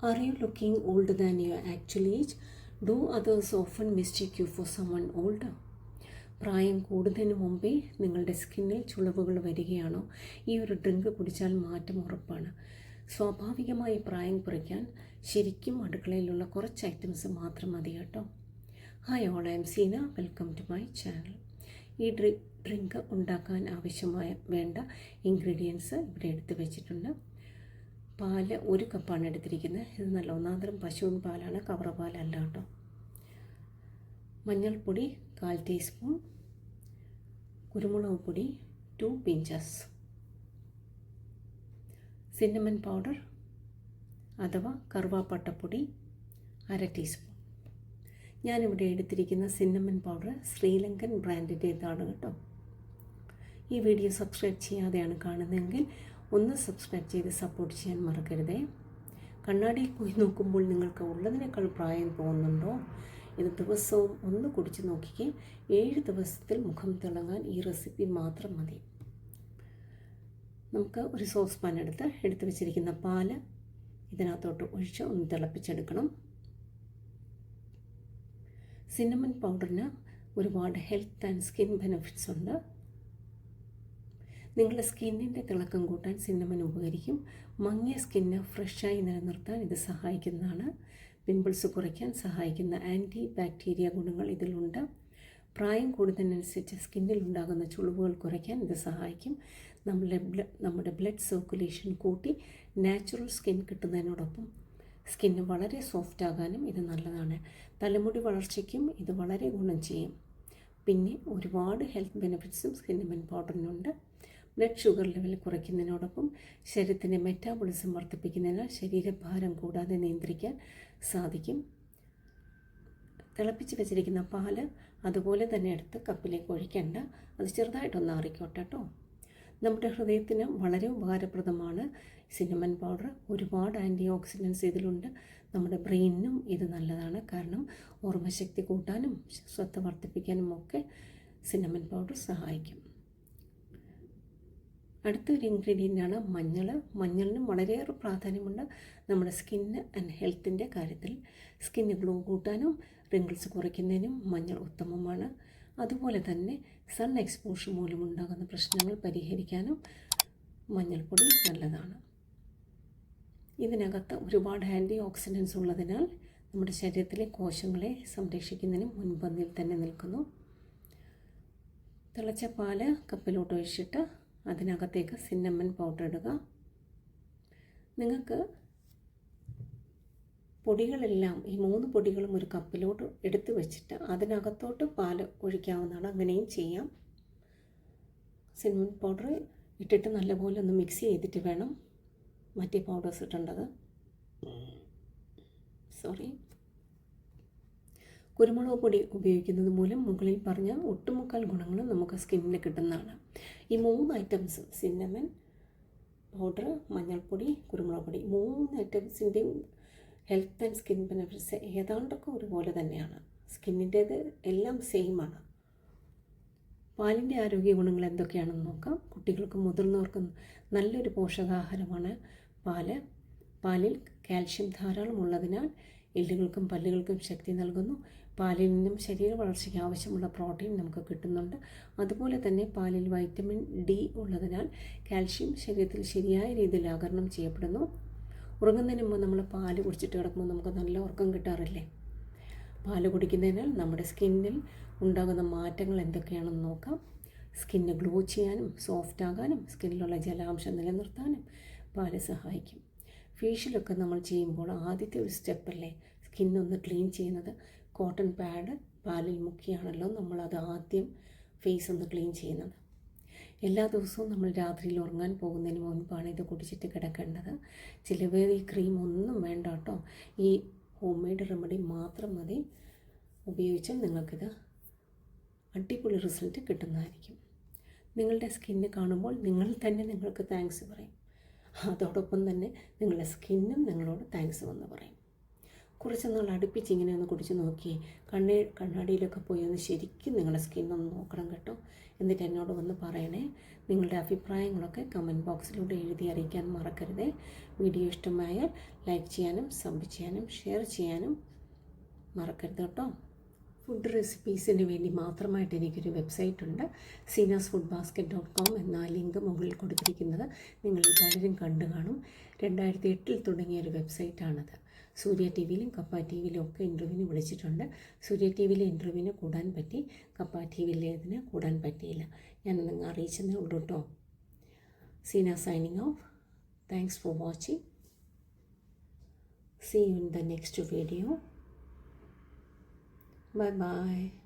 Are you looking older than your actual age? Do others often mistake you for someone older? പ്രായം കൂടുന്നതിന് മുമ്പേ നിങ്ങളുടെ സ്കിന്നിൽ ചുളിവുകൾ വരികയാണോ? ഈ ഒരു ഡ്രിങ്ക് കുടിച്ചാൽ മാറ്റം ഉറപ്പാണ്. സ്വാഭാവികമായി പ്രായം കുറയ്ക്കാൻ ശരിക്കും അടുക്കളയിലുള്ള കുറച്ച് ഐറ്റംസ് മാത്രം മതി കേട്ടോ. Hi all, I am Seena. Welcome to my channel. ഈ ഡ്രിങ്ക് ഉണ്ടാക്കാൻ ആവശ്യമായ വേണ്ട ഇൻഗ്രീഡിയൻസ് ഇവിടെ എടുത്ത് വെച്ചിട്ടുണ്ട്. പാല് 1 കപ്പാണ് എടുത്തിരിക്കുന്നത്. ഇത് നല്ല ഒന്നാന്തരം പശുവിൻ പാലാണ്, കവർ പാലല്ല കേട്ടോ. മഞ്ഞൾപ്പൊടി 1/4 ടീസ്പൂൺ, കുരുമുളക് പൊടി 2 പിഞ്ചസ്, സിന്നമൺ പൗഡർ അഥവാ കറുവാപ്പട്ടപ്പൊടി 1/2 ടീസ്പൂൺ. ഞാനിവിടെ എടുത്തിരിക്കുന്ന സിന്നമൺ പൗഡർ ശ്രീലങ്കൻ ബ്രാൻഡിൻ്റേതാണ് കേട്ടോ. ഈ വീഡിയോ സബ്സ്ക്രൈബ് ചെയ്യാതെയാണ് കാണുന്നതെങ്കിൽ ഒന്ന് സബ്സ്ക്രൈബ് ചെയ്ത് സപ്പോർട്ട് ചെയ്യാൻ മറക്കരുതേ. കണ്ണാടിയിൽ പോയി നോക്കുമ്പോൾ നിങ്ങൾക്ക് ഉള്ളതിനേക്കാൾ പ്രായം തോന്നുന്നുണ്ടോ? ഇത് ദിവസവും ഒന്ന് കുടിച്ച് നോക്കിക്കേ. 7 ദിവസത്തിൽ മുഖം തിളങ്ങാൻ ഈ റെസിപ്പി മാത്രം മതി. നമുക്ക് ഒരു സോസ് പാൻ എടുത്ത് വെച്ചിരിക്കുന്ന പാല് ഇതിനകത്തോട്ട് ഒഴിച്ച് ഒന്ന് തിളപ്പിച്ചെടുക്കണം. സിന്നമൺ പൗഡറിന് ഒരുപാട് ഹെൽത്ത് ആൻഡ് സ്കിൻ ബെനിഫിറ്റ്സ് ഉണ്ട്. നിങ്ങളുടെ സ്കിന്നിൻ്റെ തിളക്കം കൂട്ടാൻ സിന്നമൺ ഉപകരിക്കും. മങ്ങിയ സ്കിന്ന് ഫ്രഷായി നിലനിർത്താൻ ഇത് സഹായിക്കുന്നതാണ്. പിമ്പിൾസ് കുറയ്ക്കാൻ സഹായിക്കുന്ന ആൻറ്റി ബാക്ടീരിയ ഗുണങ്ങൾ ഇതിലുണ്ട്. പ്രായം കൂടുന്നതിനനുസരിച്ച് സ്കിന്നിൽ ഉണ്ടാകുന്ന ചുളിവുകൾ കുറയ്ക്കാൻ ഇത് സഹായിക്കും. നമ്മുടെ ബ്ലഡ് സർക്കുലേഷൻ കൂട്ടി നാച്ചുറൽ സ്കിൻ കിട്ടുന്നതിനോടൊപ്പം സ്കിന്ന് വളരെ സോഫ്റ്റ് ആകാനും ഇത് നല്ലതാണ്. തലമുടി വളർച്ചയ്ക്കും ഇത് വളരെ ഗുണം ചെയ്യും. പിന്നെ ഒരുപാട് ഹെൽത്ത് ബെനിഫിറ്റ്സും സിന്നമൺ പൗഡറിനുണ്ട്. ബ്ലഡ് ഷുഗർ ലെവൽ കുറയ്ക്കുന്നതിനോടൊപ്പം ശരീരത്തിൻ്റെ മെറ്റാബോളിസം വർദ്ധിപ്പിക്കുന്നതിനാൽ ശരീരഭാരം കൂടാതെ നിയന്ത്രിക്കാൻ സാധിക്കും. തിളപ്പിച്ച് വെച്ചിരിക്കുന്ന പാല് അതുപോലെ തന്നെ എടുത്ത് കപ്പിലേക്ക് ഒഴിക്കേണ്ട, അത് ചെറുതായിട്ടൊന്ന് ആറിക്കോട്ടെ കേട്ടോ. നമ്മുടെ ഹൃദയത്തിന് വളരെ ഉപകാരപ്രദമാണ് സിന്നമൺ പൗഡർ. ഒരുപാട് ആൻറ്റി ഓക്സിഡൻസ് ഇതിലുണ്ട്. നമ്മുടെ ബ്രെയിനിനും ഇത് നല്ലതാണ്, കാരണം ഓർമ്മശക്തി കൂട്ടാനും ശ്രദ്ധ വർദ്ധിപ്പിക്കാനും ഒക്കെ സിന്നമൺ പൗഡർ സഹായിക്കും. അടുത്തൊരു ഇൻഗ്രീഡിയൻ്റാണ് മഞ്ഞൾ. മഞ്ഞളിനും വളരെയേറെ പ്രാധാന്യമുണ്ട് നമ്മുടെ സ്കിന്ന് ആൻഡ് ഹെൽത്തിൻ്റെ കാര്യത്തിൽ. സ്കിന്ന് ഗ്ലോ കൂട്ടാനും റിങ്കിൾസ് കുറയ്ക്കുന്നതിനും മഞ്ഞൾ ഉത്തമമാണ്. അതുപോലെ തന്നെ സൺ എക്സ്പോഷർ മൂലമുണ്ടാകുന്ന പ്രശ്നങ്ങൾ പരിഹരിക്കാനും മഞ്ഞൾപ്പൊടി നല്ലതാണ്. ഇതിനകത്ത് ഒരുപാട് ആൻറ്റി ഓക്സിഡൻസ് ഉള്ളതിനാൽ നമ്മുടെ ശരീരത്തിലെ കോശങ്ങളെ സംരക്ഷിക്കുന്നതിന് മുൻപന്തിയിൽ തന്നെ നിൽക്കുന്നു. തിളച്ച പാല് കപ്പിലോട്ട് ഒഴിച്ചിട്ട് അതിനകത്തേക്ക് സിന്നമൺ പൗഡർ ഇടുക. നിങ്ങൾക്ക് പൊടികളെല്ലാം ഈ 3 പൊടികളും ഒരു കപ്പിലോട്ട് എടുത്ത് വെച്ചിട്ട് അതിനകത്തോട്ട് പാല് ഒഴിക്കാവുന്നതാണ്. അങ്ങനെയും ചെയ്യാം. സിന്നമൺ പൗഡർ ഇട്ടിട്ട് നല്ലപോലെ ഒന്ന് മിക്സ് ചെയ്തിട്ട് വേണം മറ്റേ പൗഡേഴ്സ് ഇട്ടേണ്ടത്. കുരുമുളക് പൊടി ഉപയോഗിക്കുന്നത് മൂലം മുകളിൽ പറഞ്ഞ ഒട്ടുമുക്കാൽ ഗുണങ്ങളും നമുക്ക് സ്കിന്നിൽ കിട്ടുന്നതാണ്. ഈ 3 ഐറ്റംസ് സിന്നമൺ പൗഡർ, മഞ്ഞൾപ്പൊടി, കുരുമുളക് പൊടി, 3 ഐറ്റംസിൻ്റെയും ഹെൽത്ത് ആൻഡ് സ്കിൻ ബെനിഫിറ്റ്സ് ഏതാണ്ടൊക്കെ ഒരുപോലെ തന്നെയാണ്. സ്കിന്നിൻ്റേത് എല്ലാം സെയിമാണ്. പാലിൻ്റെ ആരോഗ്യ ഗുണങ്ങൾ എന്തൊക്കെയാണെന്ന് നോക്കാം. കുട്ടികൾക്കും മുതിർന്നവർക്കും നല്ലൊരു പോഷകാഹാരമാണ് പാല്. പാലിൽ കാൽഷ്യം ധാരാളം ഉള്ളതിനാൽ എല്ലുകൾക്കും പല്ലുകൾക്കും ശക്തി നൽകുന്നു. പാലിൽ നിന്നും ശരീര വളർച്ചയ്ക്ക് ആവശ്യമുള്ള പ്രോട്ടീൻ നമുക്ക് കിട്ടുന്നുണ്ട്. അതുപോലെ തന്നെ പാലിൽ വൈറ്റമിൻ ഡി ഉള്ളതിനാൽ കാൽഷ്യം ശരീരത്തിൽ ശരിയായ രീതിയിൽ ആഗിരണം ചെയ്യപ്പെടുന്നു. ഉറങ്ങുന്നതിന് മുമ്പ് നമ്മൾ പാല് കുടിച്ചിട്ട് കിടക്കുമ്പോൾ നമുക്ക് നല്ല ഉറക്കം കിട്ടാറില്ലേ? പാല് കുടിക്കുന്നതിനാൽ നമ്മുടെ സ്കിന്നിൽ ഉണ്ടാകുന്ന മാറ്റങ്ങൾ എന്തൊക്കെയാണെന്ന് നോക്കാം. സ്കിന്ന് ഗ്ലോ ചെയ്യാനും സോഫ്റ്റ് ആകാനും സ്കിന്നിലുള്ള ജലാംശം നിലനിർത്താനും പാല് സഹായിക്കും. ഫേഷ്യലൊക്കെ നമ്മൾ ചെയ്യുമ്പോൾ ആദ്യത്തെ ഒരു സ്റ്റെപ്പല്ലേ സ്കിന്നൊന്ന് ക്ലീൻ ചെയ്യുന്നത്. കോട്ടൺ പാഡ് പാലിൽ മുക്കിയാണല്ലോ നമ്മളത് ആദ്യം ഫേസ് ഒന്ന് ക്ലീൻ ചെയ്യുന്നത്. എല്ലാ ദിവസവും നമ്മൾ രാത്രിയിൽ ഉറങ്ങാൻ പോകുന്നതിന് മുൻപാണ് ഇത് കുടിച്ചിട്ട് കിടക്കേണ്ടത്. ചിലവേർ ഈ ക്രീം ഒന്നും വേണ്ട കേട്ടോ. ഈ ഹോം മെയ്ഡ് റെമഡി മാത്രം മതി. ഉപയോഗിച്ചാൽ നിങ്ങൾക്കിത് അടിപൊളി റിസൾട്ട് കിട്ടുന്നതായിരിക്കും. നിങ്ങളുടെ സ്കിന്ന് കാണുമ്പോൾ നിങ്ങൾ തന്നെ നിങ്ങൾക്ക് താങ്ക്സ് പറയും. അതോടൊപ്പം തന്നെ നിങ്ങളുടെ സ്കിന്നും നിങ്ങളോട് താങ്ക്സ് എന്ന് പറയും. കുറച്ച് നാൾ അടുപ്പിച്ച് ഇങ്ങനെ ഒന്ന് കുടിച്ച് നോക്കി കണ്ണാടിയിലൊക്കെ പോയി ഒന്ന് ശരിക്കും നിങ്ങളുടെ സ്കിന്നൊന്ന് നോക്കണം കേട്ടോ. എന്നിട്ട് എന്നോട് വന്ന് പറയണേ. നിങ്ങളുടെ അഭിപ്രായങ്ങളൊക്കെ കമൻറ്റ് ബോക്സിലൂടെ എഴുതി അറിയിക്കാൻ മറക്കരുതേ. വീഡിയോ ഇഷ്ടമായാൽ ലൈക്ക് ചെയ്യാനും സബ് ചെയ്യാനും ഷെയർ ചെയ്യാനും മറക്കരുത് കേട്ടോ. ഫുഡ് റെസിപ്പീസിന് വേണ്ടി മാത്രമായിട്ട് എനിക്കൊരു വെബ്സൈറ്റ് ഉണ്ട്. seenasfoodbasket.com എന്ന ലിങ്ക് മുകളിൽ കൊടുത്തിരിക്കുന്നത് നിങ്ങൾ പലരും കണ്ടു കാണും. 2008 തുടങ്ങിയ ഒരു വെബ്സൈറ്റാണത്. സൂര്യ ടി വിയിലും കപ്പ ടി വിയിലും ഒക്കെ ഇൻ്റർവ്യൂവിന് വിളിച്ചിട്ടുണ്ട്. സൂര്യ ടി വിയിലെ ഇൻ്റർവ്യൂവിന് കൂടാൻ പറ്റി, കപ്പ ടി വിയിലേതിന് കൂടാൻ പറ്റിയില്ല. ഞാൻ നിങ്ങൾ അറിയിച്ചതേ ഉള്ളൂ കേട്ടോ. Seena signing off. Thanks for watching. See you in the next video. Bye bye.